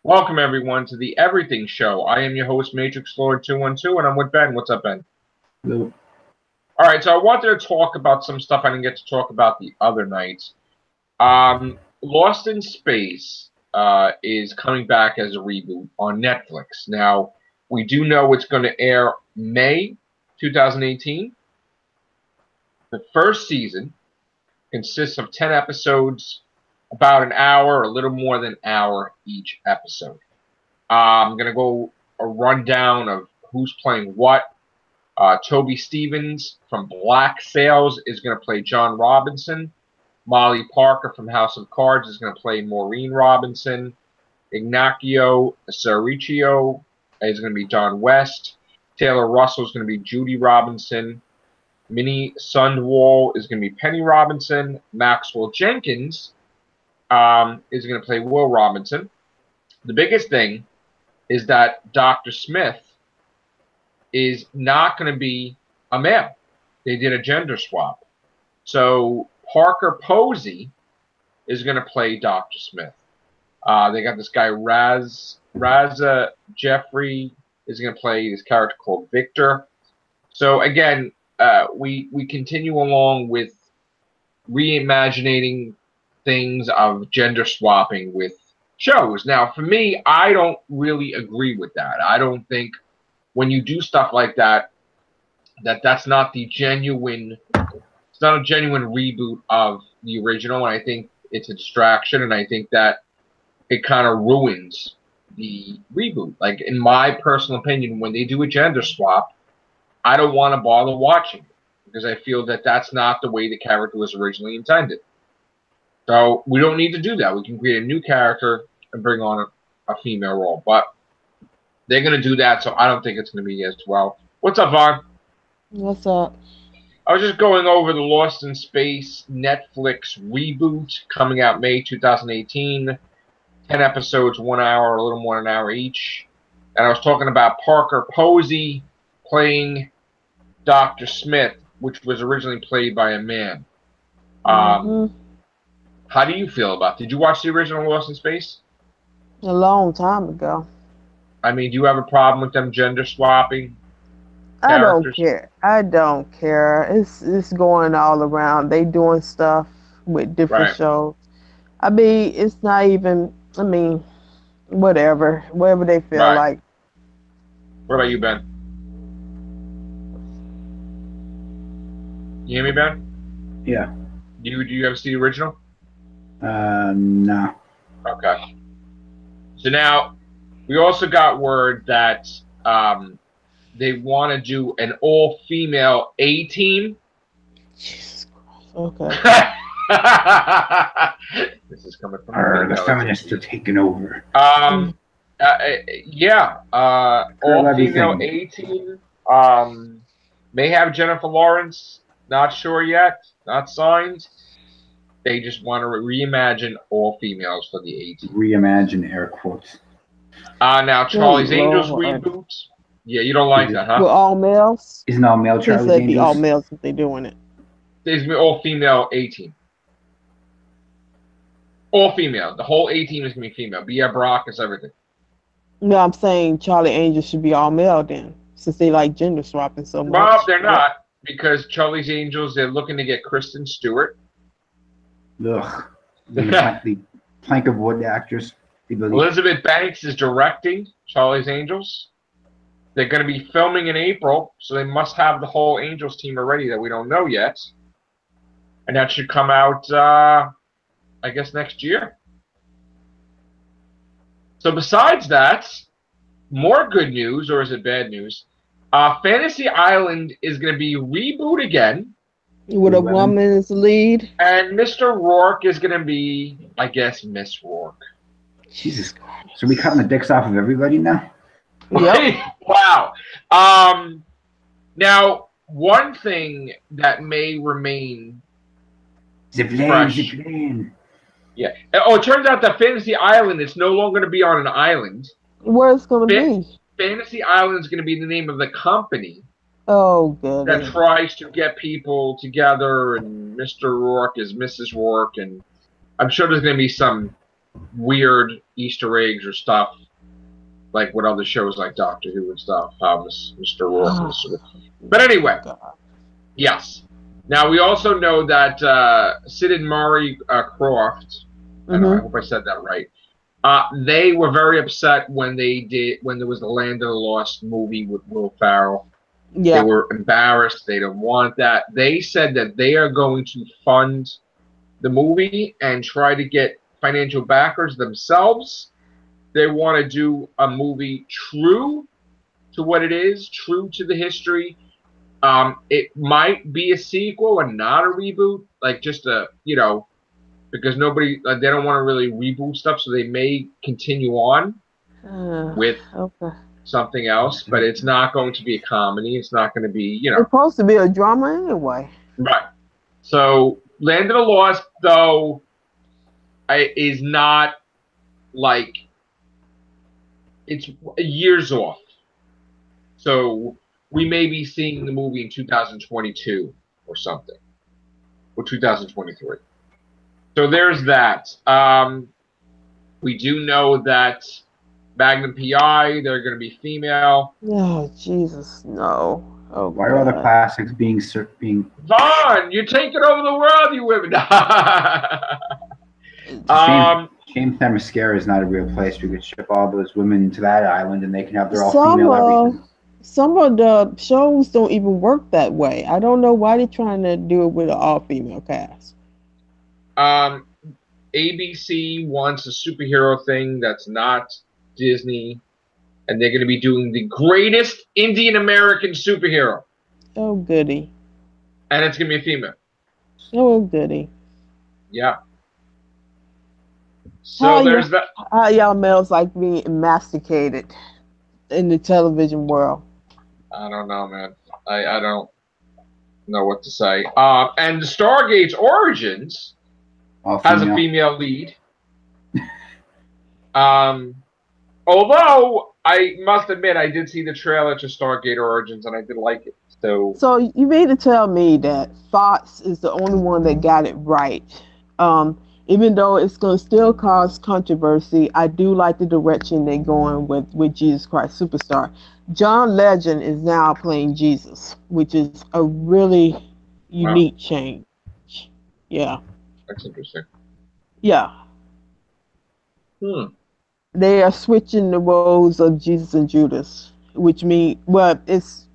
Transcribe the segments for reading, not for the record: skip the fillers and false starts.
Welcome, everyone, to the Everything Show. I am your host, Matrix Lord 212, and I'm with Ben. What's up, Ben? Hello. All right, so I wanted to talk about some stuff I didn't get to talk about the other night. Lost in Space is coming back as a reboot on Netflix. Now, we do know it's going to air May 2018. The first season consists of 10 episodes, about an hour, a little more than an hour each episode. I'm going to go a rundown of who's playing what. Toby Stevens from Black Sails is going to play John Robinson. Molly Parker from House of Cards is going to play Maureen Robinson. Ignacio Cerricio is going to be John West. Taylor Russell is going to be Judy Robinson. Minnie Sundwall is going to be Penny Robinson. Maxwell Jenkins is going to play Will Robinson. The biggest thing is that Dr. Smith is not going to be a male. They did a gender swap. So Parker Posey is going to play Dr. Smith. They got this guy Raza Jeffrey is going to play this character called Victor. So again, we continue along with reimagining things of gender swapping with shows. Now, for me, I don't really agree with that. I don't think when you do stuff like that, that's not the genuine. It's not a genuine reboot of the original, and I think it's a distraction, and I think that it kind of ruins the reboot. Like, in my personal opinion, when they do a gender swap, I don't want to bother watching it because I feel that that's not the way the character was originally intended. So we don't need to do that. We can create a new character and bring on a female role, but they're going to do that, so I don't think it's going to be as well. What's up, Vaughn? What's up? I was just going over the Lost in Space Netflix reboot coming out May 2018. 10 episodes, 1 hour, a little more than an hour each. And I was talking about Parker Posey playing Dr. Smith, which was originally played by a man. How do you feel about it? Did you watch the original Lost in Space? A long time ago. I mean, do you have a problem with them gender swapping? I don't care. I don't care. It's going all around. They doing stuff with different shows. I mean, it's not even. I mean, whatever they feel like. What about you, Ben? You hear me, Ben? Yeah. Do you ever see the original? No. Okay. So now, we also got word that they want to do an all-female A-team. Jesus Christ. Okay. This is coming from the feminists are taking over. Yeah. All-female A-team. May have Jennifer Lawrence. Not sure yet. Not signed. They just want to reimagine all females for the A-team. Reimagine, air quotes. Now Charlie's Angels reboot. Yeah, you don't like that, huh? With all males? Isn't all male Charlie's Angels? Be all males if they're doing it. There's gonna be all female A-team. All female. The whole A-team is gonna be female. Bia Baracus, everything. No, I'm saying Charlie Angels should be all male then, since they like gender swapping so much. Well, they're not, because Charlie's Angels, they're looking to get Kristen Stewart. Ugh. The plank of wood actress. Elizabeth Banks is directing Charlie's Angels. They're going to be filming in April, so they must have the whole Angels team already that we don't know yet. And that should come out, I guess, next year. So besides that, more good news, or is it bad news? Fantasy Island is going to be reboot again. With a woman as the lead. And Mr. Rourke is going to be, I guess, Miss Rourke. Jesus Christ. So we cutting the dicks off of everybody now? Yep. Wow. Now, one thing that may remain Zipline. Yeah. Oh, it turns out that Fantasy Island is no longer going to be on an island. Where's it going to be? Fantasy Island is going to be the name of the company. Oh, good. That tries to get people together, and Mr. Rourke is Mrs. Rourke, and I'm sure there's going to be some weird Easter eggs or stuff, like what other shows like Doctor Who and stuff, Mr. Rourke and Mr. But anyway, yes. Now we also know that Sid and Mari Croft, I hope I said that right. They were very upset when there was the Land of the Lost movie with Will Ferrell. Yeah. They were embarrassed. They didn't want that. They said that they are going to fund the movie and try to get financial backers themselves. They want to do a movie true to what it is, true to the history. It might be a sequel and not a reboot, like just a, because nobody, they don't want to really reboot stuff, so they may continue on with something else, but it's not going to be a comedy. It's not going to be, It's supposed to be a drama anyway. Right. So, Land of the Lost, though, is not like, it's years off. So, we may be seeing the movie in 2022 or something, or 2023. So there's that. We do know that Magnum PI, they're going to be female. Oh, Jesus, no. Oh, why are all the classics being Vaughn, you're taking over the world, you women. Shame Themyscira is not a real place. We could ship all those women to that island and they can have their all-female everything. Some of the shows don't even work that way. I don't know why they're trying to do it with an all-female cast. ABC wants a superhero thing that's not Disney, and they're going to be doing the greatest Indian American superhero. Oh, goody. And it's going to be a female. Oh, goody. Yeah. So there's that. How y'all males like being masticated in the television world? I don't know, man. I don't know what to say. And the Stargate's Origins has a female lead. Although I must admit I did see the trailer to Stargate Origins and I did like it. So you mean to tell me that Fox is the only one that got it right? Even though it's going to still cause controversy, I do like the direction they're going with Jesus Christ Superstar. John Legend is now playing Jesus, which is a really unique change. Yeah. That's interesting. Yeah. They are switching the roles of Jesus and Judas, which means, it's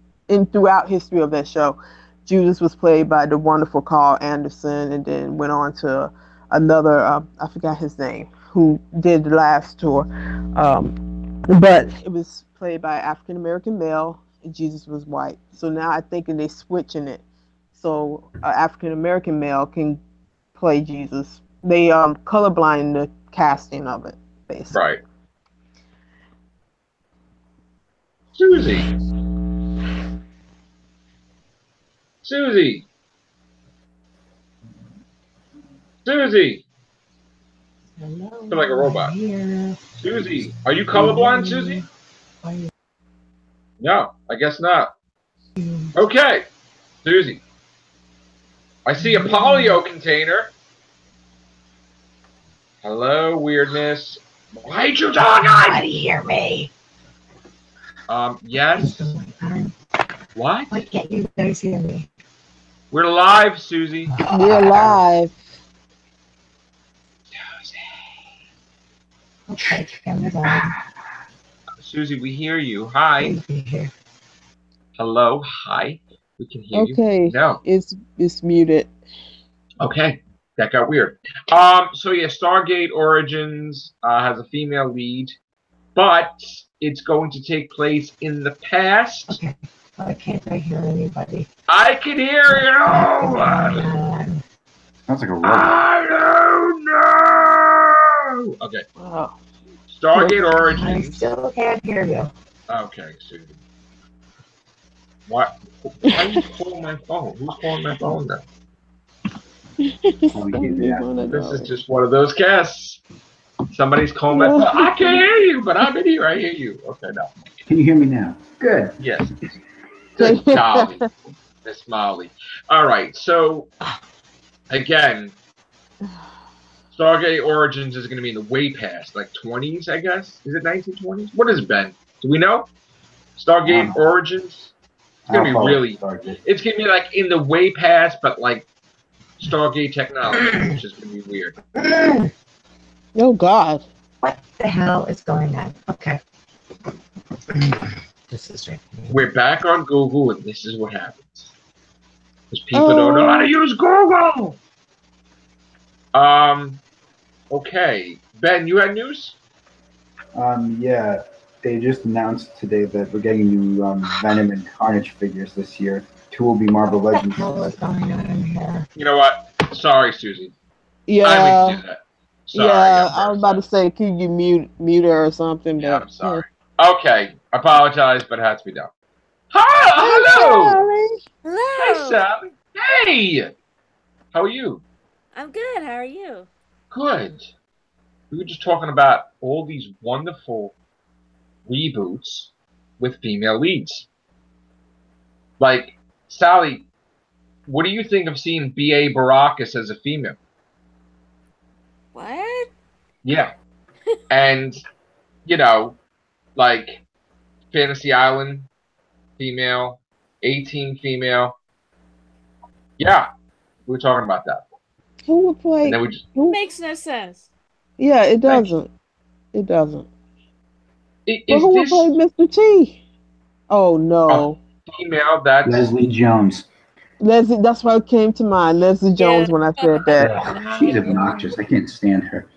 throughout history of that show. Judas was played by the wonderful Carl Anderson and then went on to another, I forgot his name, who did the last tour. But it was played by an African-American male, and Jesus was white. So now I think they're switching it. So an African-American male can play Jesus. They colorblind the casting of it, basically. Right. Susie. Hello. I feel like a robot. Susie, are you colorblind, Susie? No, I guess not. Okay, Susie. I see a polio container. Hello, weirdness. Why'd you talk? Anybody hear me? Yes. What? Why can't you guys hear me? We're live, Susie. We're live. Okay, turn it on. Susie, we hear you. Hi. Hello. Hi. We can hear you. Okay. No. It's muted. Okay. That got weird. So yeah, Stargate Origins has a female lead, but it's going to take place in the past. Okay. Why can't I hear anybody? I can hear you. Sounds like a robot. I don't know. Okay. Oh. Stargate I Origins. still can't hear you. Okay, Susie. What? Why are you calling my phone? Who's calling my phone now? This is just one of those guests. Somebody's calling my phone. I can't hear you, but I'm in here. I hear you. Okay, now. Can you hear me now? Good. Yes. Good golly, Miss Molly. All right, so again, Stargate Origins is going to be in the way past, like 20s, I guess. Is it 1920s? What is it, Ben? Do we know? Stargate Origins? It's going to be really... It's going to be like in the way past, but like Stargate technology, which is going to be weird. Oh, God. What the hell is going on? Okay. This is right. We're back on Google, and this is what happens. Because people don't know how to use Google! Okay. Ben, you had news? Yeah. They just announced today that we're getting new Venom and Carnage figures this year. 2 will be Marvel Legends. What the hell is going on here? You know what? Sorry, Susie. Yeah. I mean, do that. Sorry, yeah, I was about to say, can you mute her or something? Yeah, but, I'm sorry. Yeah. Okay. Apologize, but it had to be done. Hi! Hello! Hello. Hi, Sally. Hey! How are you? I'm good. How are you? Good. We were just talking about all these wonderful reboots with female leads. Like, Sally, what do you think of seeing B.A. Baracus as a female? What? Yeah. And, you know, like, Fantasy Island, female, 18 female. Yeah, we were talking about that. Who would play? And then we just, Makes no sense. Yeah, it doesn't. It doesn't. Is who would this play Mr. T? Oh no, female? That's Leslie Jones. Leslie. That's what came to mind. Leslie Jones when I said that. She's obnoxious. I can't stand her.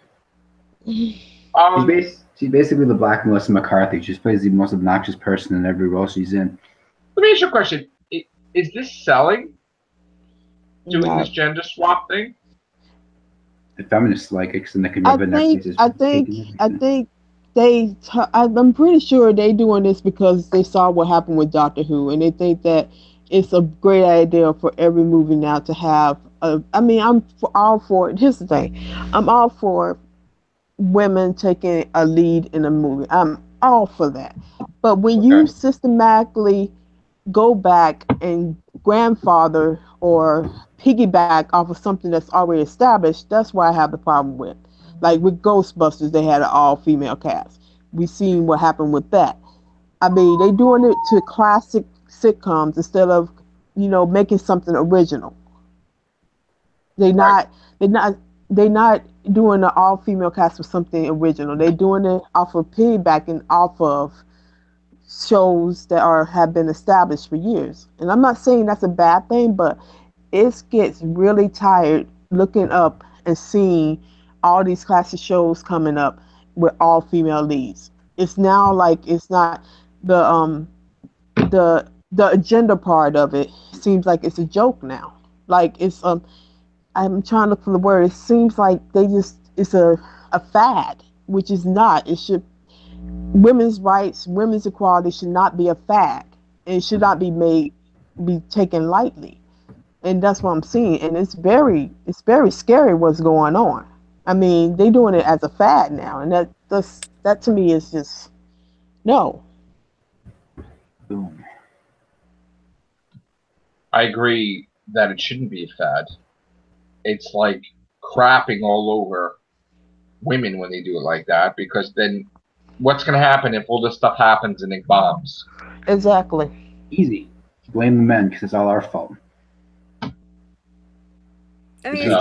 She's basically the Black Melissa McCarthy. She plays the most obnoxious person in every role she's in. Let me ask you a question. Is this selling? Doing this gender swap thing? The feminists like it, because then they can I think I'm pretty sure they doing this because they saw what happened with Doctor Who, and they think that it's a great idea for every movie now to have. I'm all for it. Here's the thing, I'm all for women taking a lead in a movie. I'm all for that. But when you systematically go back and grandfather or piggyback off of something that's already established, that's why I have the problem with. Like with Ghostbusters, they had an all-female cast. We seen what happened with that. I mean, they doing it to classic sitcoms instead of, making something original. They're not doing an all-female cast for something original. They're doing it off of piggybacking off of shows that have been established for years. And I'm not saying that's a bad thing, but it gets really tired looking up and seeing all these classic shows coming up with all female leads. It's now like it's not the agenda part of it seems like it's a joke now. Like it's I'm trying to look for the word. It seems like it's a fad, which is not. It should women's rights, women's equality should not be a fad. It should not be taken lightly. And that's what I'm seeing. And it's very scary what's going on. I mean, they're doing it as a fad now, and that to me is just no. Boom. I agree that it shouldn't be a fad. It's like crapping all over women when they do it like that, because then what's going to happen if all this stuff happens and it bombs? Exactly. Easy. Blame the men because it's all our fault. I mean,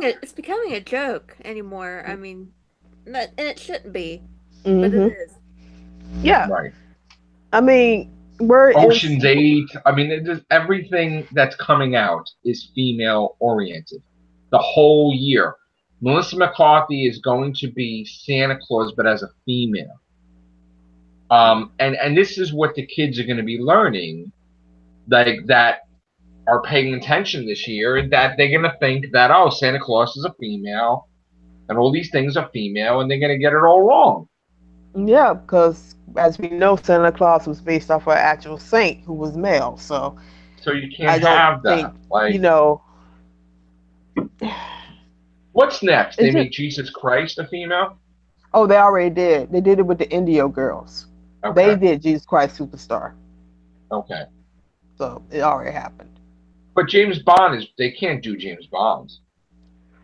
it's becoming a joke anymore. I mean, and it shouldn't be, but it is. Yeah. Right. I mean, Ocean's 8. I mean, everything that's coming out is female oriented. The whole year. Melissa McCarthy is going to be Santa Claus, but as a female. And this is what the kids are going to be learning, like that are paying attention this year, that they're going to think that, oh, Santa Claus is a female, and all these things are female, and they're going to get it all wrong. Yeah, because as we know, Santa Claus was based off an actual saint who was male, so you can't have that. What's next? They make Jesus Christ a female? Oh, they already did. They did it with the Indio girls. Okay. They did Jesus Christ Superstar. Okay. So it already happened. But James Bond they can't do James Bond.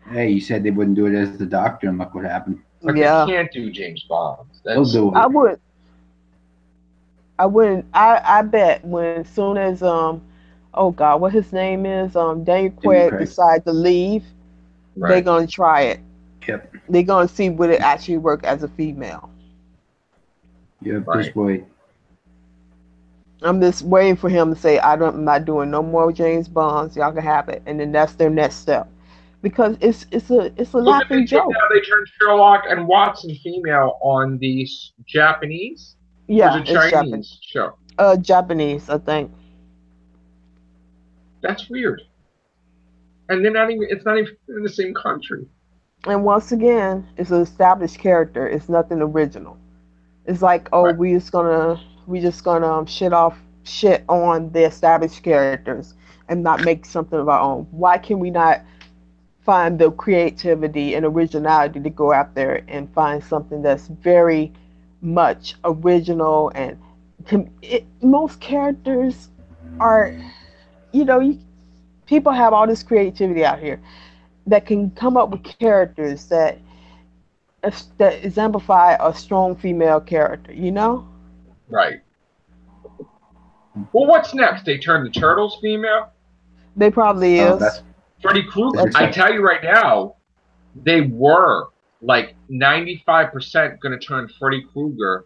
Hey, you said they wouldn't do it as the Doctor, and look what happened. But Yeah, they can't do James Bond. They'll That's do I it. would. I wouldn't. I bet when soon as oh God, what his name is Daniel Daniel Craig Craig. decide to leave, they're right. gonna try it. Yep. They're gonna see would it actually work as a female. Yep. Right. Just wait. I'm just waiting for him to say I'm not doing no more James Bonds. Y'all can have it, and then that's their next step, because it's a Look at laughing joke. now they turned Sherlock and Watson female on the Japanese. Or was Yeah, it it's Japanese. Chinese show? Japanese, I think. That's weird. And they're not even. It's not even in the same country. And once again, it's an established character. It's nothing original. It's like, oh, Right. we just gonna shit on the established characters and not make something of our own. Why can we not find the creativity and originality to go out there and find something that's very much original and most characters are, you know, people have all this creativity out here that can come up with characters that exemplify a strong female character, you know? Right. Well, what's next? They turn the turtles female. They probably Oh, is. that's Freddy Krueger. That's I right. tell you right now, they were like 95% going to turn Freddy Krueger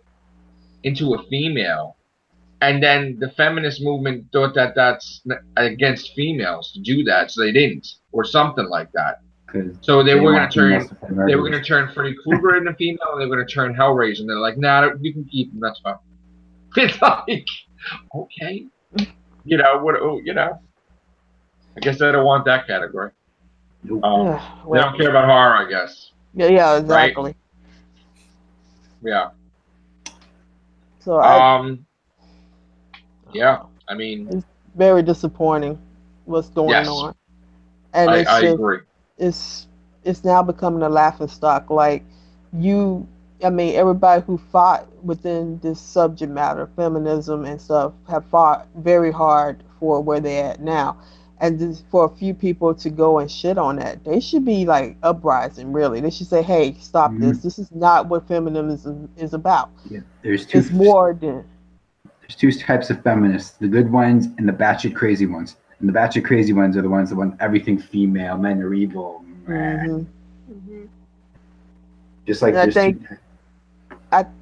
into a female, and then the feminist movement thought that that's against females to do that, so they didn't, or something like that. because So they were going want to turn. females to play They were going murderers. to turn Freddy Krueger into female, and they were going to turn Hellraiser, and they're like, "Nah, you can keep him. That's fine." It's like, okay, you know what? You know, I guess I don't want that category. Nope. They Well, don't care about horror, I guess. yeah, exactly. Yeah. So Yeah. I mean, it's very disappointing what's going yes, on, and I agree. it's now becoming a laughing stock. Like you, I mean, everybody who fought within this subject matter, feminism and stuff, have fought very hard for where they're at now. And just for a few people to go and shit on that, they should be like uprising. Really, they should say, "Hey, stop this! This is not what feminism is about. Yeah. There's It's more than." There's two types of feminists: the good ones and the batshit crazy ones. And the batshit crazy ones are the ones that want everything female. Men are evil. Mm-hmm. Just like And I there's think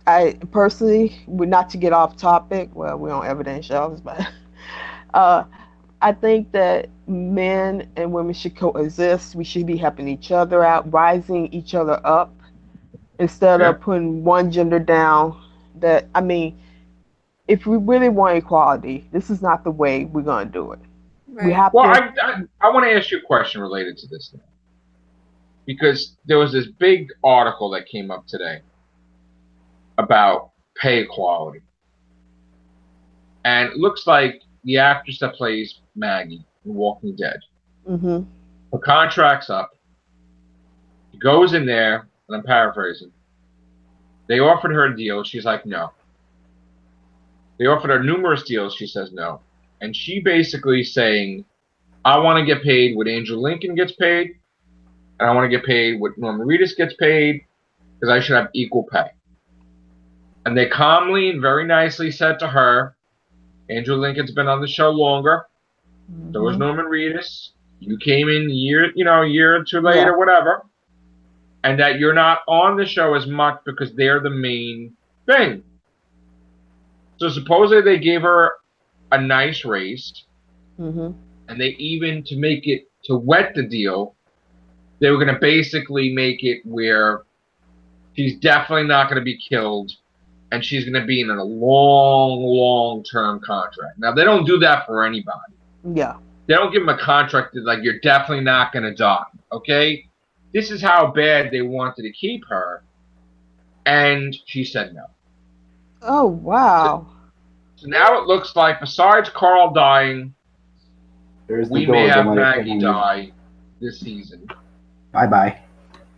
I personally, not to get off topic. Well, we're on evidence shows, but I think that men and women should coexist. We should be helping each other out, rising each other up, instead Yeah. of putting one gender down. That I mean, if we really want equality, this is not the way we're gonna do it. Right. We have Well, to. I want to ask you a question related to this now, because there was this big article that came up today about pay equality, and it looks like the actress that plays Maggie in Walking Dead, Mm-hmm. her contract's up. She goes in there, and I'm paraphrasing. They offered her a deal. She's like, no. They offered her numerous deals. She says no. And she basically saying, I want to get paid what Andrew Lincoln gets paid, and I want to get paid what Norman Reedus gets paid, because I should have equal pay. And they calmly and very nicely said to her, Andrew Lincoln's been on the show longer. So was Norman Reedus. You came in a year or two later, whatever. And that you're not on the show as much because they're the main thing. So supposedly they gave her a nice raise. Mm-hmm. And they even, to make it, to wet the deal, they were going to basically make it where she's definitely not going to be killed. And she's going to be in a long, long-term contract. Now, they don't do that for anybody. Yeah. They don't give them a contract that, like, you're definitely not going to die, okay? This is how bad they wanted to keep her. And she said no. Oh, wow. So now it looks like, besides Carl dying, we may have Maggie die this season. Bye-bye.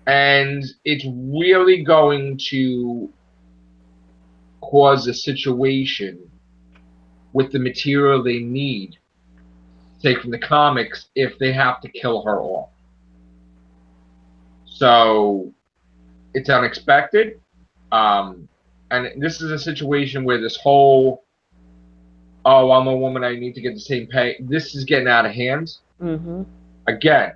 And it's really going to cause a situation with the material they need, say from the comics, if they have to kill her off. So it's unexpected. Um, and this is a situation where this whole, oh, I'm a woman, I need to get the same pay. This is getting out of hand. Mm-hmm. Again,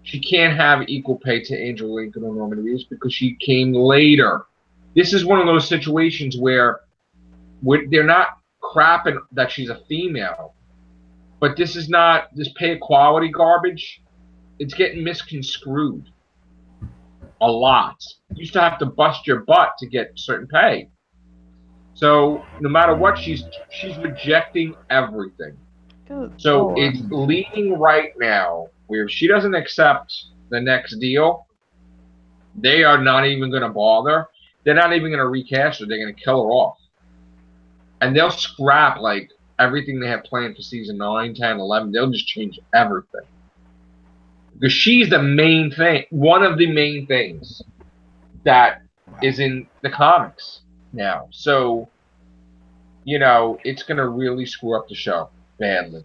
she can't have equal pay to Angela Lincoln or Norman Reedus because she came later. This is one of those situations where they're not crapping that she's a female, but this is not this pay equality garbage. It's getting misconstrued a lot. You used to have to bust your butt to get certain pay. So no matter what, she's rejecting everything. Good So Lord. it's leading right now where if she doesn't accept the next deal, they are not even going to bother. They're not even going to recast her. They're going to kill her off. And they'll scrap like everything they have planned for season 9, 10, 11. They'll just change everything. Because she's the main thing, one of the main things that is in the comics now. So, it's going to really screw up the show badly.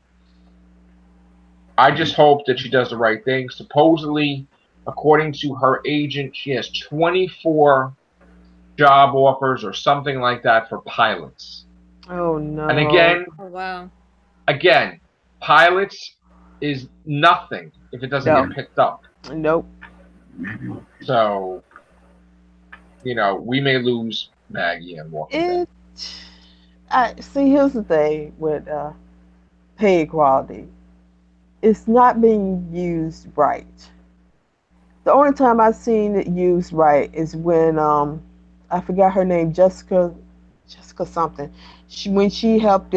I just hope that she does the right thing. Supposedly, according to her agent, she has 24 job offers or something like that for pilots. Oh no. And again, Oh wow. Pilots is nothing if it doesn't No. get picked up. Nope. So, we may lose Maggie and Walking Dead. I see. Here's the thing with pay equality. It's not being used right. The only time I've seen it used right is when I forgot her name, Jessica something. When she helped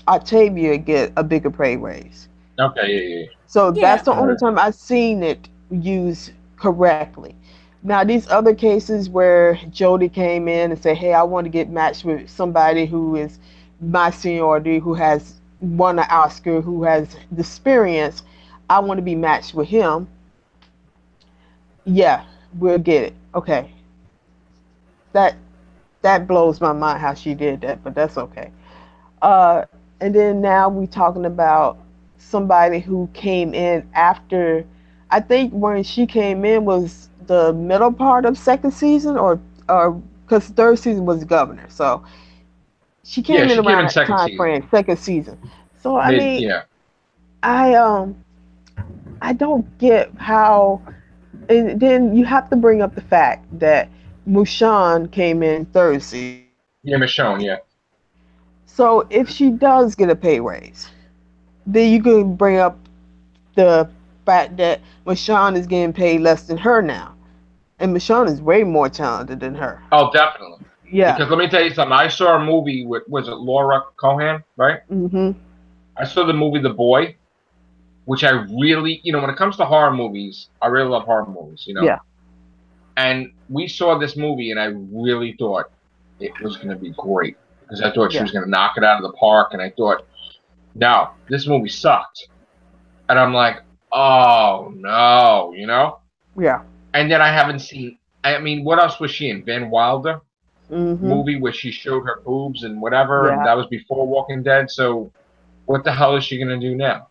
Octavia get a bigger pay raise. Okay, yeah. So Yeah. that's the only time I've seen it used correctly. Now these other cases where Jody came in and said, "Hey, I want to get matched with somebody who is my seniority, who has won an Oscar, who has the experience. I want to be matched with him." Yeah, we'll get it. Okay, that blows my mind how she did that, but that's okay. Uh, and then now we talking about somebody who came in after. I think when she came in was the middle part of second season, or because third season was governor, so she Yeah, came in she came around in that second time season. frame, second season. So I mean, Yeah. I don't get how. And then you have to bring up the fact that Mushan came in third season. Yeah, Michonne, yeah. So if she does get a pay raise, then you can bring up the fact that Michonne is getting paid less than her now, and Michonne is way more talented than her. Oh, definitely. Yeah. Because let me tell you something. I saw a movie with, was it Laura Cohan, right? Mhm. I saw the movie The Boy, which I really, when it comes to horror movies, I really love horror movies, Yeah. And we saw this movie, and I really thought it was going to be great because I thought she Yeah. was going to knock it out of the park, and I thought, no, this movie sucked, and I'm like, oh no, Yeah. And then I haven't seen. I mean, what else was she in? Van Wilder Mhm. movie where she showed her boobs and whatever, and Yeah. that was before Walking Dead. So, what the hell is she going to do now?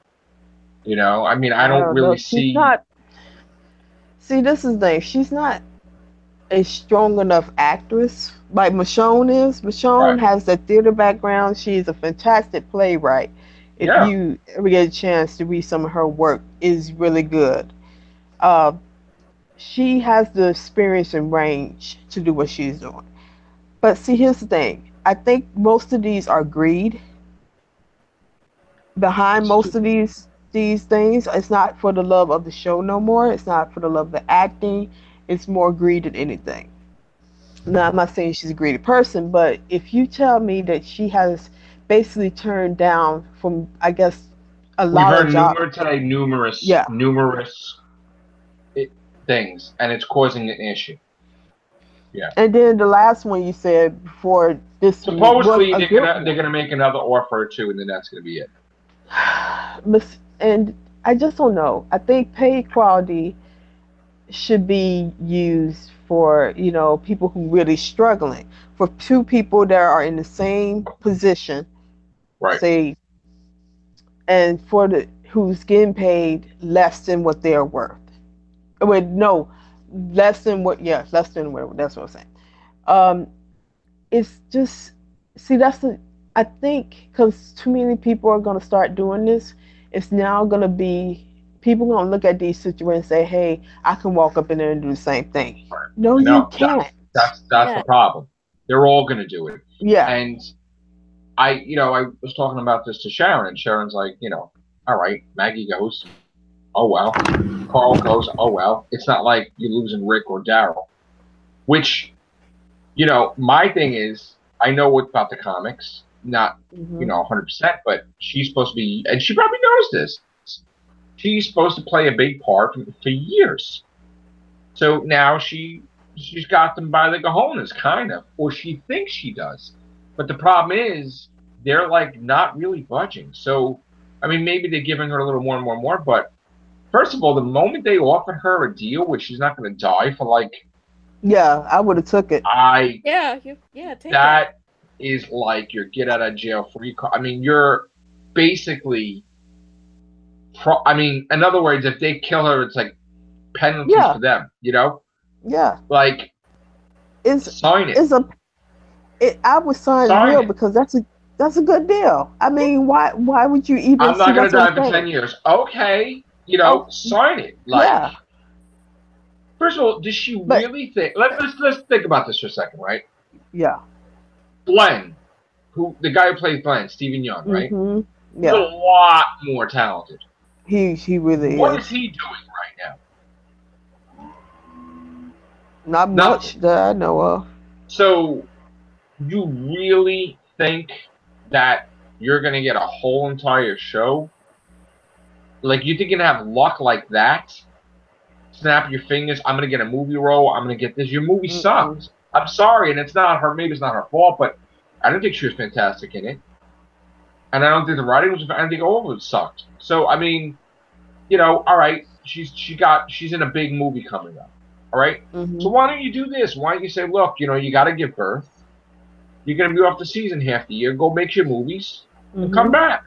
I mean, I I don't don't know. really She's see. not. See, this is the thing. She's not a strong enough actress like Michonne is. Michonne Right. has that theater background. She's a fantastic playwright. If Yeah. you ever get a chance to read some of her work, is really good. Uh, she has the experience and range to do what she's doing. But see, here's the thing. I think most of these are greed behind most of these things. It's not for the love of the show no more. It's not for the love of the acting. It's more greed than anything. Now, I'm not saying she's a greedy person, but if you tell me that she has basically turned down from, I guess, a We've lot of heard jobs. numerous Yeah. things, and it's causing an issue. Yeah. And then the last one you said before this one was Supposedly a they're good gonna make another offer or two, and then that's gonna be it. one. And I just don't know. I think pay equality should be used for, people who really struggling. For two people that are in the same position, Right. say, and for the who's getting paid less than what they're worth. Wait, no, less than what? Yeah, less than what? That's what I'm saying. Um, it's just see that's the I think because too many people are gonna start doing this. It's now gonna be people gonna look at these situations and say, "Hey, I can walk up in there and do the same thing." No, I you know can't. that's the Yeah. problem. They're all going to do it, Yeah. and I was talking about this to Sharon, and Sharon's like, all right, Maggie goes, oh well, Carl goes, oh well. It's not like you're losing Rick or Daryl, which my thing is, I know what about the comics, not Hmm. 100%, but she's supposed to be, and she probably knows this. She's supposed to play a big part for years. So now she's got them by the cojones, kind of, or she thinks she does. But the problem is they're like not really budging. So I mean, maybe they're giving her a little more and more and more. But first of all, the moment they offered her a deal where she's not going to die for like Yeah, I would have took it. Yeah, take it. that is like your get out of jail free card. I mean, you're basically. I mean, in other words, if they kill her, it's like penalties Yeah, for them. yeah. Like It's sign it. it's a I would sign a Sign deal it. because that's a good deal. I mean, why would you even? I'm not going to That's what die I'm for 10 saying. years. Okay, Oh, sign it. Like, yeah, first of all, does she but really think? Let's think about this for a second, right? yeah. Glenn, the guy who plays Glenn, Stephen Young, right? Hmm. He's a Yeah, lot more talented. he really What is. is he doing right now? Not much Nothing. that I know of. So, you really think that you're going to get a whole entire show? Like, you think you're going to have luck like that? Snap your fingers, I'm going to get a movie role, I'm going to get this. Your movie Mm-mm. sucks. I'm sorry, and it's not her, maybe it's not her fault, but I don't think she was fantastic in it. And I don't think the writing was, I don't think all of it sucked. So, I mean, all right, she's in a big movie coming up. All right? So Hmm. why don't you do this? Why don't you say, look, you got to give birth. You're going to be off the season half the year. Go make your movies and come Hmm. back.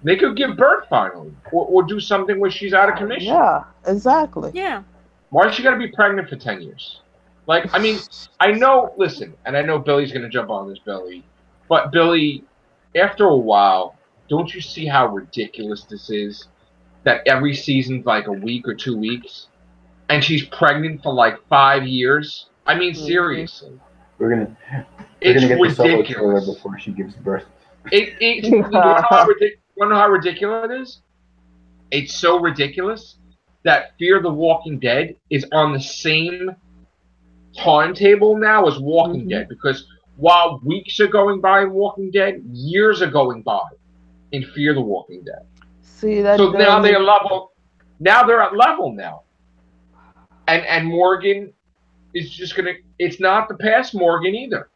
They could give birth finally, or do something where she's out of commission. Yeah, exactly. Yeah. Why is she got to be pregnant for 10 years? Like, I mean, I know, listen, and I know Billy's going to jump on this, Billy, but Billy, after a while, don't you see how ridiculous this is? That every season's like a week or 2 weeks, and she's pregnant for like 5 years? I mean, seriously. We're gonna It's get the solo killer ridiculous. before she gives birth. You want to know how ridiculous it is? It's so ridiculous that Fear the Walking Dead is on the same timetable now as Walking Dead, because while weeks are going by in Walking Dead, years are going by in Fear the Walking Dead. See that? So now they're level. Now they're at level now, and Morgan is just gonna. It's not the past Morgan either.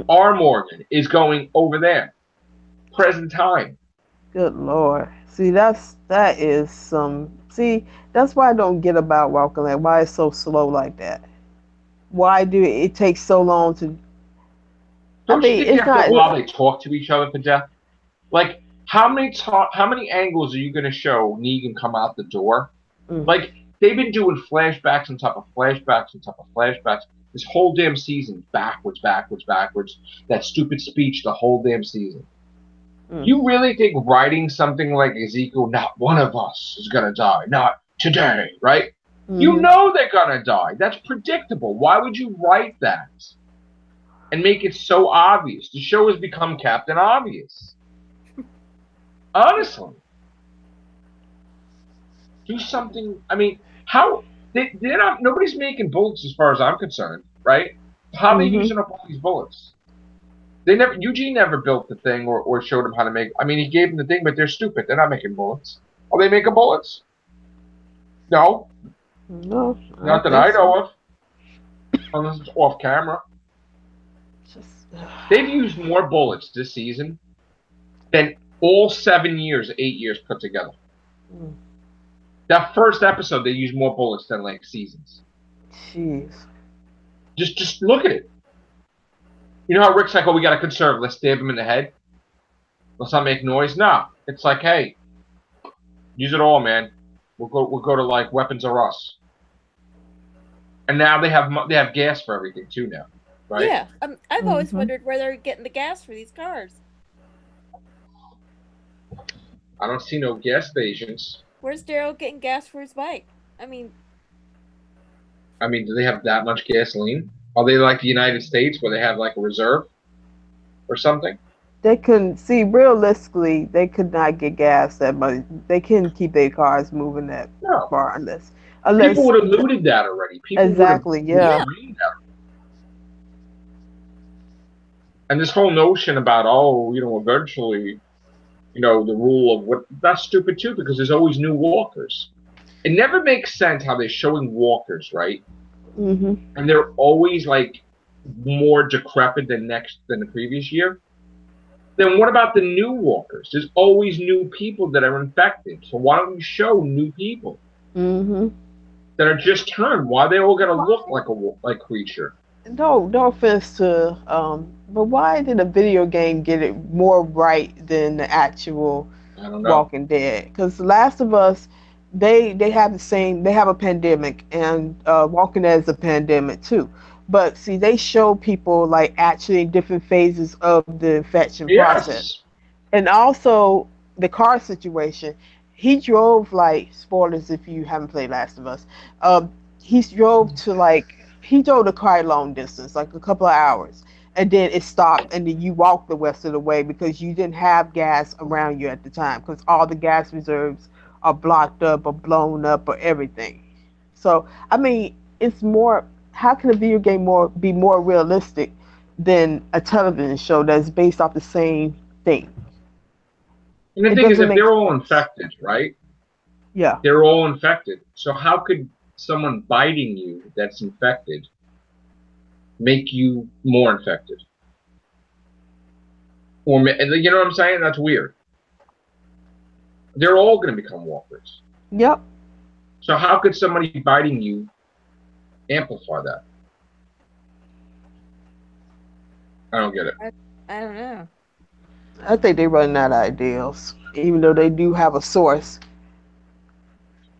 Our Morgan is going over there, present time. Good Lord. See, that is some. See, that's why I don't get about Walking Dead. Why it's so slow like that? Why do it take so long to? Don't you think it's after not. a while they talk to each other to death? Like, how many angles are you going to show Negan come out the door? Like, they've been doing flashbacks on top of flashbacks on top of flashbacks this whole damn season, backwards. That stupid speech the whole damn season. You really think writing something like Ezekiel, not one of us is going to die, not today, right? You know they're going to die. That's predictable. Why would you write that and make it so obvious? The show has become Captain Obvious. Honestly. Do something. I mean, how they're not. Nobody's making bullets as far as I'm concerned, right? How are they using up all these bullets? Eugene never built the thing or showed them how to make. I mean, he gave them the thing, but they're stupid. They're not making bullets. Are they making bullets? No. No. Not that I know of. Unless it's off camera. They've used more bullets this season than all 8 years put together. That first episode, they used more bullets than like seasons. Jeez. Just look at it. You know how Rick's like, oh, we got to conserve. Let's stab him in the head. Let's not make noise. No. It's like, hey, use it all, man. We'll go to like Weapons R Us, and now they have gas for everything too now, right? Yeah, I've always Mhm. wondered where they're getting the gas for these cars. I don't see no gas stations. Where's Daryl getting gas for his bike? I mean, do they have that much gasoline? Are they like the United States where they have like a reserve or something? They couldn't see realistically. They could not get gas that much. They couldn't keep their cars moving that No. far People unless would have looted that already. People exactly. would have Yeah. drained that. And this whole notion about, eventually, the rule of what, that's stupid too, because there's always new walkers. It never makes sense how they're showing walkers, right? Mhm. And they're always like more decrepit than the previous year. Then what about the new walkers? There's always new people that are infected. So why don't we show new people Mhm. that are just turned? Why are they all gonna look like a creature? No offense to but why did a video game get it more right than the actual I don't know. Walking Dead? Because The Last of Us, they have the same. They have a pandemic, and Walking Dead is a pandemic too. But see, they show people like actually in different phases of the infection process. Yes. And also the car situation. He drove like spoilers if you haven't played Last of Us. He drove to like he drove the car a long distance, like a couple of hours, and then it stopped, and then you walked the rest of the way because you didn't have gas around you at the time because all the gas reserves are blocked up or blown up or everything. So I mean, it's more. How can a video game be more realistic than a television show that's based off the same thing? And the It thing is, doesn't if make they're all sense. infected, right? Yeah. They're all infected. So how could someone biting you that's infected make you more infected? Or you know what I'm saying? That's weird. They're all going to become walkers. Yep. So how could somebody biting you amplify that? I don't get it. I don't know. I think they're running out of ideas, even though they do have a source.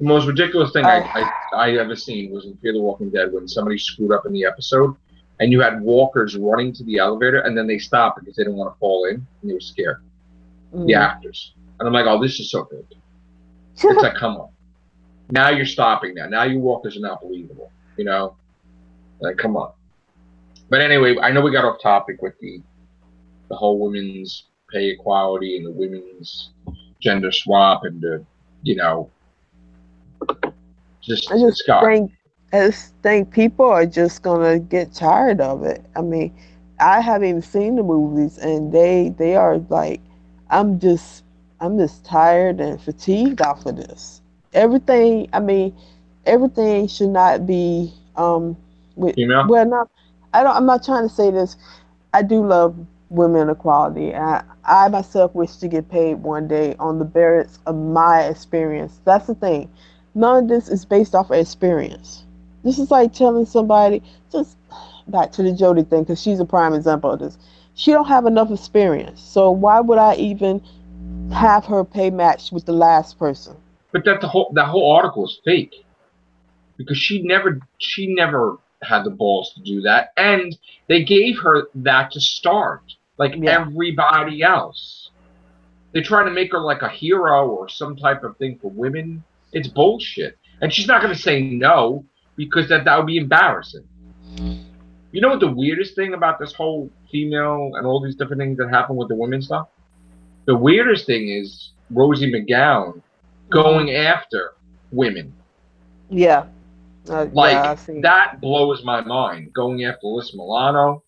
The most ridiculous thing I I ever seen was in Fear the Walking Dead when somebody screwed up in the episode, and you had walkers running to the elevator, and then they stopped because they didn't want to fall in, and they were scared. The actors. And I'm like, oh, this is so good. It's like, come on. Now you're stopping now. Now your walkers are not believable. Like, come on. But anyway, I know we got off topic with the whole women's pay equality and the women's gender swap and the, I just think people are just gonna get tired of it. I mean, I haven't even seen the movies, and they are like, I'm just tired and fatigued off of this. Everything. I mean, everything should not be with female. well, not. I don't. I'm not trying to say this. I do love women equality. I myself wish to get paid one day on the merits of my experience. That's the thing. None of this is based off of experience. This is like telling somebody, just back to the Jody thing, because she's a prime example of this. She don't have enough experience. So why would I even have her pay match with the last person? But that whole article is fake. Because she never had the balls to do that, and they gave her that to start, like everybody else. They try to make her like a hero or some type of thing for women. It's bullshit, and she's not going to say no because that would be embarrassing. You know what the weirdest thing about this whole female and all these different things that happen with the women stuff? The weirdest thing is Rosie McGowan going after women. Yeah. That blows my mind. Going after Alyssa Milano,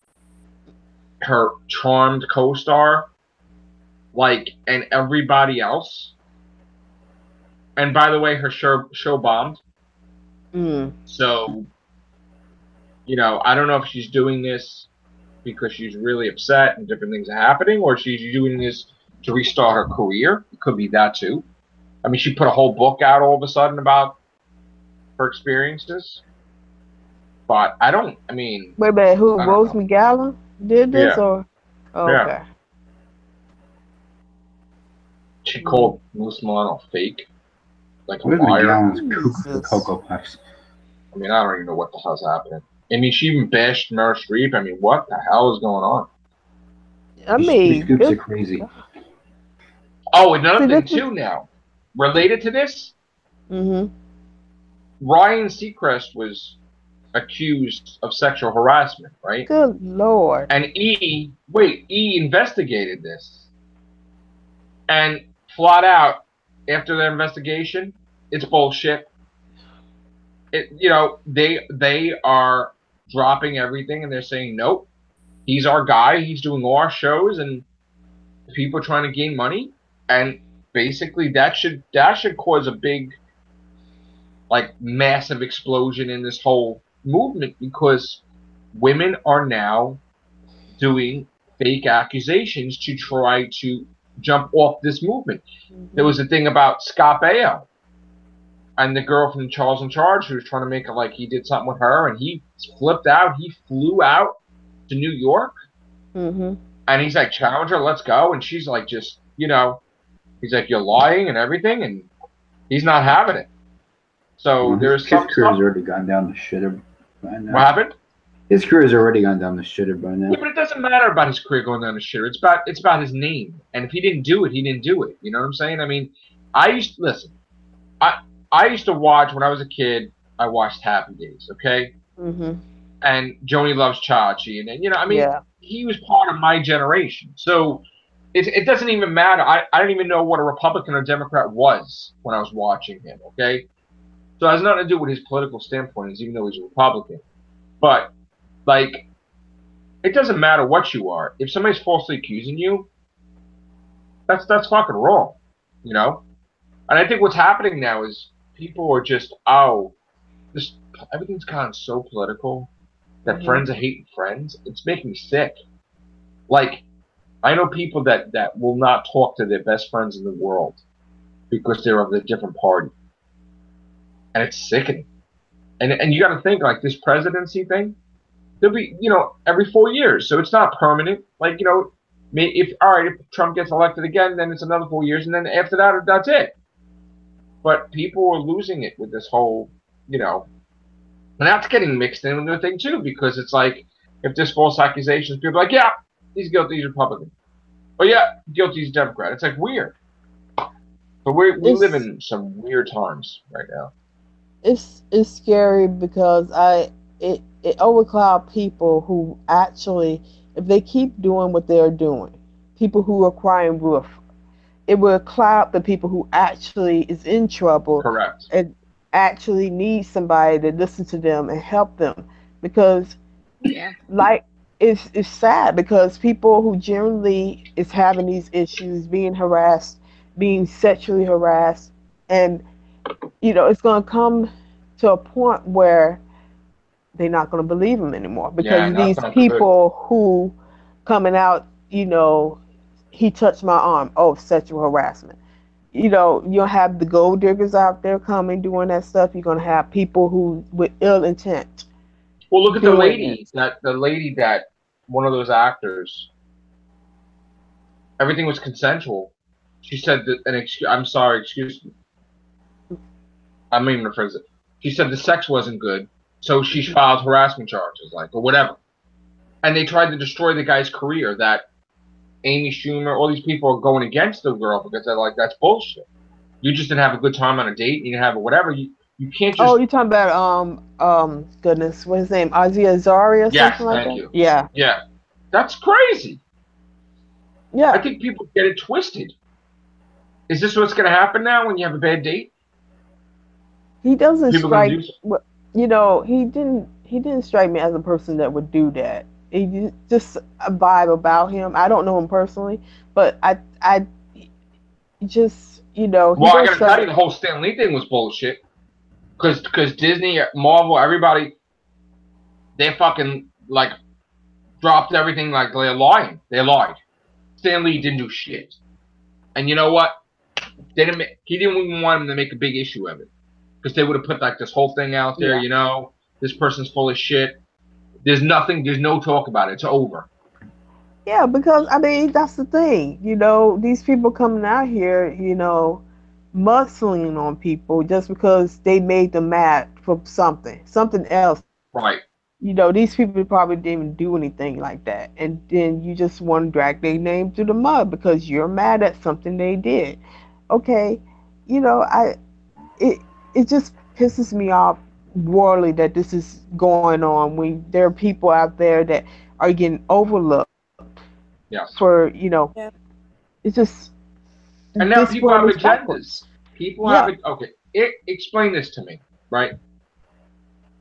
her charmed co-star, and everybody else. And by the way, her show bombed. So, I don't know if she's doing this because she's really upset and different things are happening, or she's doing this to restart her career. It could be that too. I mean, she put a whole book out all of a sudden about her experiences, but I mean, wait a minute, who? Rose McGowan did this, or okay? She called Alyssa Milano fake. like a What are the liar. gallons of cook for Cocoa Puffs? I mean, I don't even know what the hell's happening. I mean, she even bashed Meryl Streep. I mean, what the hell is going on? I These mean, scoops are crazy. Oh, another thing too now, related to this, Mm-hmm. Ryan Seacrest was accused of sexual harassment, right? Good Lord. And E investigated this. And flat out, after their investigation, it's bullshit. They are dropping everything and they're saying, nope, he's our guy. He's doing all our shows and people are trying to gain money. And basically that should cause a big, like, massive explosion in this whole movement, because women are now doing fake accusations to try to jump off this movement. There was a thing about Scott Baio and the girl from Charles in Charge who was trying to make it like he did something with her, and he flipped out. He flew out to New York, and he's like, challenge her, let's go. And she's like, just, he's like, you're lying and everything, and he's not having it. So there's his career's already gone down the shitter by now. What happened? His career's already gone down the shitter by now. Yeah, but it doesn't matter about his career going down the shitter. It's about his name. And if he didn't do it, he didn't do it. You know what I'm saying? I mean, I used to watch, when I was a kid, I watched Happy Days, okay? And Joni Loves Chachi. And then, he was part of my generation. So it doesn't even matter. I don't even know what a Republican or Democrat was when I was watching him, okay? So it has nothing to do with his political standpoint, even though he's a Republican. But, like, it doesn't matter what you are. If somebody's falsely accusing you, that's fucking wrong, And I think what's happening now is people are just, everything's gotten so political that friends are hating friends. It's making me sick. Like, I know people that will not talk to their best friends in the world because they're of a different party. And it's sickening. And you got to think, like, this presidency thing, there'll be, every 4 years. So it's not permanent. Like, if Trump gets elected again, then it's another 4 years. And then after that, that's it. But people are losing it with this whole, and that's getting mixed in with the thing, too, because it's like, if there's false accusations, people are like, yeah, he's guilty, he's Republican. Oh, yeah, guilty, he's Democrat. It's like weird. But we live in some weird times right now. It's scary because it overcloud people who actually, if they keep doing what they're doing, people who are crying wolf, it will cloud the people who actually is in trouble. Correct. And actually need somebody to listen to them and help them, because like it's sad because people who generally is having these issues, being harassed, being sexually harassed, and it's going to come to a point where they're not going to believe them anymore, because these people who coming out, he touched my arm, sexual harassment. You'll have the gold diggers out there coming doing that stuff. You're going to have people who with ill intent. Well, look at the lady that one of those actors, everything was consensual. She said that, I'm sorry, excuse me. I'm not even rephrase it. She said the sex wasn't good, so she filed harassment charges, or whatever. And they tried to destroy the guy's career. That Amy Schumer, all these people are going against the girl because they're like, that's bullshit. You just didn't have a good time on a date, you didn't have whatever. You can't just. Oh, you're talking about goodness, what's his name? Aziz Ansari or something like that? You. Yeah. Yeah. That's crazy. Yeah. I think people get it twisted. Is this what's going to happen now when you have a bad date? He doesn't strike. He didn't strike me as a person that would do that. He just a vibe about him. I don't know him personally, but I just Well, I gotta tell you, the whole Stan Lee thing was bullshit. Because Disney, Marvel, everybody, they fucking dropped everything. Like, they're lying. They lied. Stan Lee didn't do shit. And you know what? He didn't even want him to make a big issue of it. Because they would have put this whole thing out there, this person's full of shit. There's no talk about it. It's over. Yeah, because, that's the thing. These people coming out here, muscling on people just because they made them mad for something else. Right. These people probably didn't even do anything like that, and then you just want to drag their name through the mud because you're mad at something they did. Okay, it it just pisses me off royally that this is going on when there are people out there that are getting overlooked Yes. for Yeah. it's just And now this people world have is agendas. backwards. People have Yeah, it. Okay, explain this to me, right?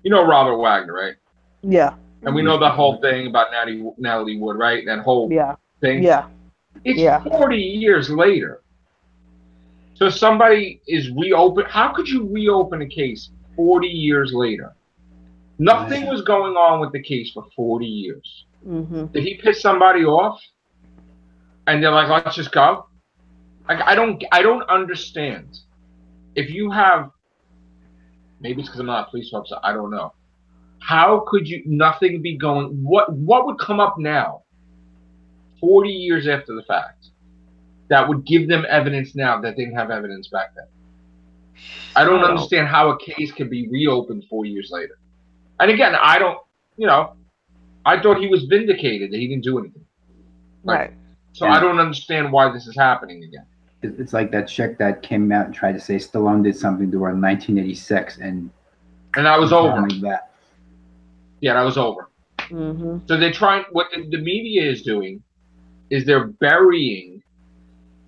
You know Robert Wagner, right? yeah, And we Mhm. know that whole thing about Natalie Wood, right? That whole yeah, thing. yeah, It's yeah. 40 years later. So somebody is reopen. How could you reopen a case 40 years later? Nothing was going on with the case for 40 years. Mhm. Did he piss somebody off? And they're like, let's just go? Like, I don't understand. If you have, maybe it's because I'm not a police officer, I don't know. How could you nothing be going? What would come up now, 40 years after the fact, that would give them evidence now that they didn't have evidence back then? I don't I don't. understand how a case can be reopened 4 years later. And again, I don't, you know, I thought he was vindicated that he didn't do anything. Like, Right. so I don't understand why this is happening again. It's like that chick that came out and tried to say Stallone did something to her in 1986, and that was over. like that. Yeah, that was over. Mhm. So they're trying. What the media is doing is they're burying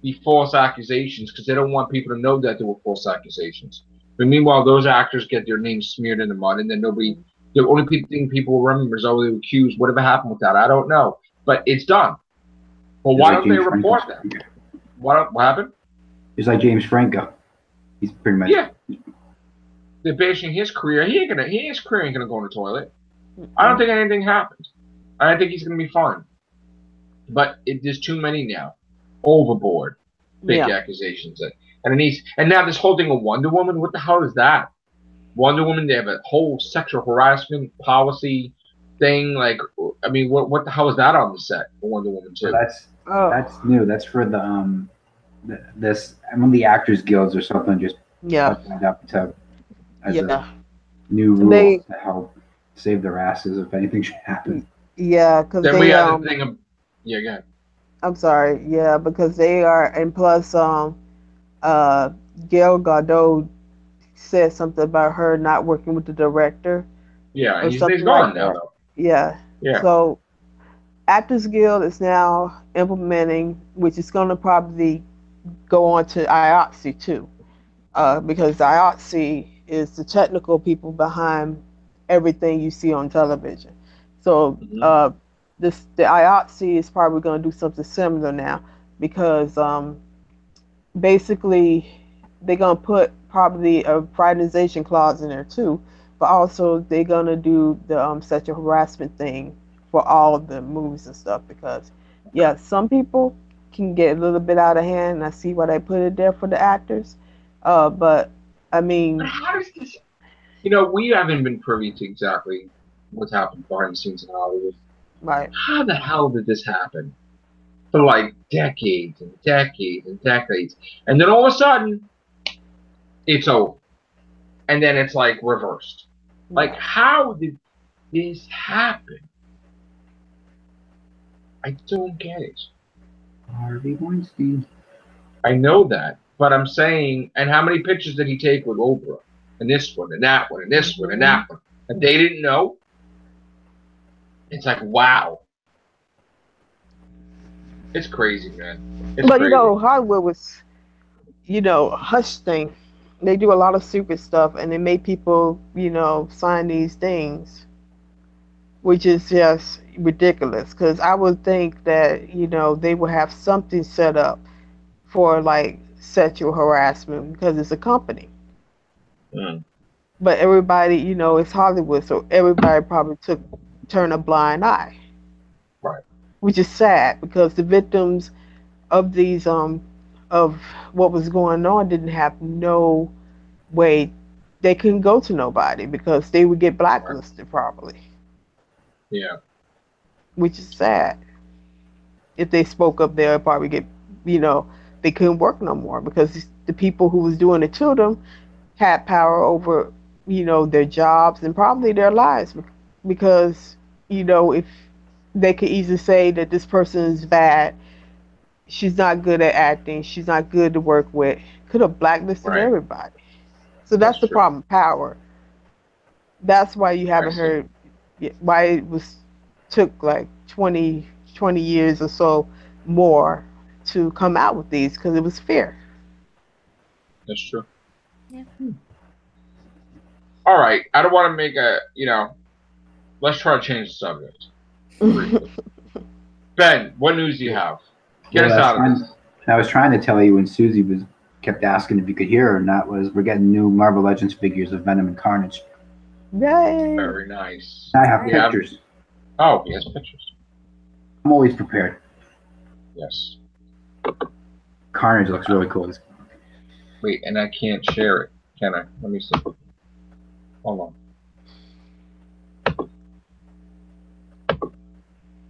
the false accusations because they don't want people to know that there were false accusations. But meanwhile, those actors get their names smeared in the mud, and then nobody. The only thing people remember is, oh, they were accused. Whatever happened with that, I don't know. But it's done. Well, why don't they report that? What happened? It's like James Franco. He's pretty much. Yeah. They're bashing his career. His career ain't gonna go in the toilet. I don't think anything happened. I think he's gonna be fine. But there's too many now. Overboard. Big accusations. And now this whole thing of Wonder Woman, what the hell is that? Wonder Woman, they have a whole sexual harassment policy thing. Like, I mean, what the hell is that on the set for Wonder Woman 2? So that's new. That's for this one of the Actors Guilds or something just put that up to as a new rule to help save their asses if anything should happen. Yeah, because then we have the thing of again. I'm sorry. Yeah, because they are, and plus, Gail Gadot said something about her not working with the director. Yeah, or and he's something gone like now, that. though. Yeah. Yeah. So, Actors Guild is now implementing, which is going to probably go on to IOTC too, because IOTC is the technical people behind everything you see on television. So, the IOTC is probably going to do something similar now because basically they're going to put probably a privatization clause in there too, but also they're going to do the sexual harassment thing for all of the movies and stuff because some people can get a little bit out of hand, and I see why they put it there for the actors, but I mean, but how does this, we haven't been privy to exactly what's happened behind the scenes in Hollywood. right. How the hell did this happen? For like decades and decades and decades. And then all of a sudden, it's over. And then it's like reversed. Like, how did this happen? I don't get it. Harvey Weinstein. I know that. But I'm saying, and how many pictures did he take with Oprah? And this one, and that one, and this one, and that one. And they didn't know? It's like, wow. It's crazy, man. But crazy. Hollywood was, hush thing. They do a lot of stupid stuff, and they make people, sign these things, which is just ridiculous. Because I would think that, they would have something set up for like sexual harassment because it's a company. But everybody, it's Hollywood, so everybody probably turned a blind eye. Right. Which is sad because the victims of these of what was going on didn't have no way, they couldn't go to nobody because they would get blacklisted probably. Yeah. Which is sad. If they spoke up, they'll probably get they couldn't work no more because the people who was doing it to them had power over, their jobs and probably their lives because, if they could easily say that this person is bad, she's not good at acting, she's not good to work with, could have blacklisted everybody. So that's the true. problem, power. That's why you haven't heard why it took like 20 years or so more to come out with these because it was fear. That's true. Yeah. All right. I don't want to make let's try to change the subject. Ben, what news do you have? Get us out of this. I was trying to tell you when Susie kept asking if you could hear her, and that was we're getting new Marvel Legends figures of Venom and Carnage. Yay! Very nice. I have pictures. Oh, he has pictures. I'm always prepared. Yes. Carnage looks really cool. Wait, and I can't share it, can I? Let me see. Hold on.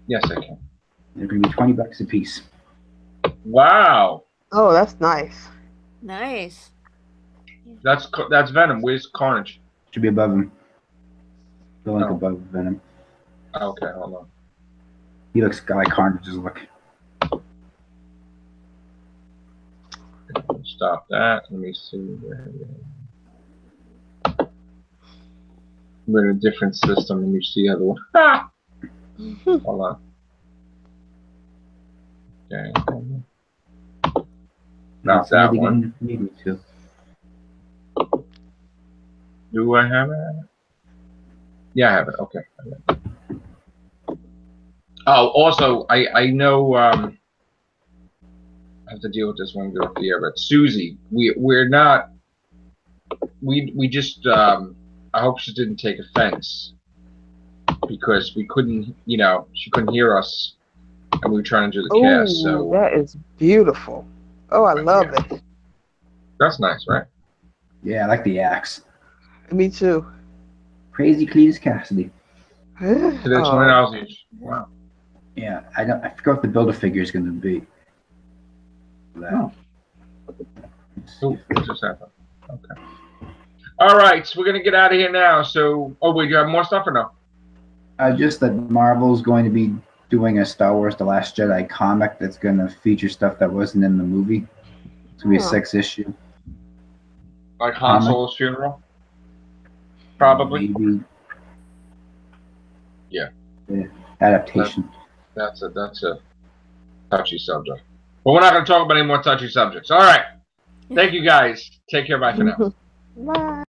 Yes, I can. They're going to be $20 a piece. Wow. Oh, that's nice. Nice. That's Venom. Where's Carnage? Should be above him. The link above Venom. Okay, hold on. He looks like Carnage's look. Stop that. Let me see. We're in a different system. Let me see the other one. Ah! Hold on. Okay. Not that one. Do I have it? Yeah, I have it. Okay. Oh, also, I know I have to deal with this one girl here, but Susie, we're not. We just I hope she didn't take offense because we couldn't, she couldn't hear us, and we were trying to do the cast. So that is beautiful. Oh, I love it. That's nice, right? Yeah, I like the axe. Me too. Crazy Cletus Cassidy. So they're $20 each. Wow. Yeah, I forgot what the Build-A-Figure is going to be. Oh, what just happened? Okay. All right, so we're gonna get out of here now. So, wait, you have more stuff or no? Just that Marvel's going to be doing a Star Wars: The Last Jedi comic that's going to feature stuff that wasn't in the movie. It's going to be a 6-issue. Like Han Solo's funeral? Probably. Maybe. Yeah. Adaptation. That's a touchy subject. But we're not going to talk about any more touchy subjects. All right. Thank you, guys. Take care. Bye for now. Bye.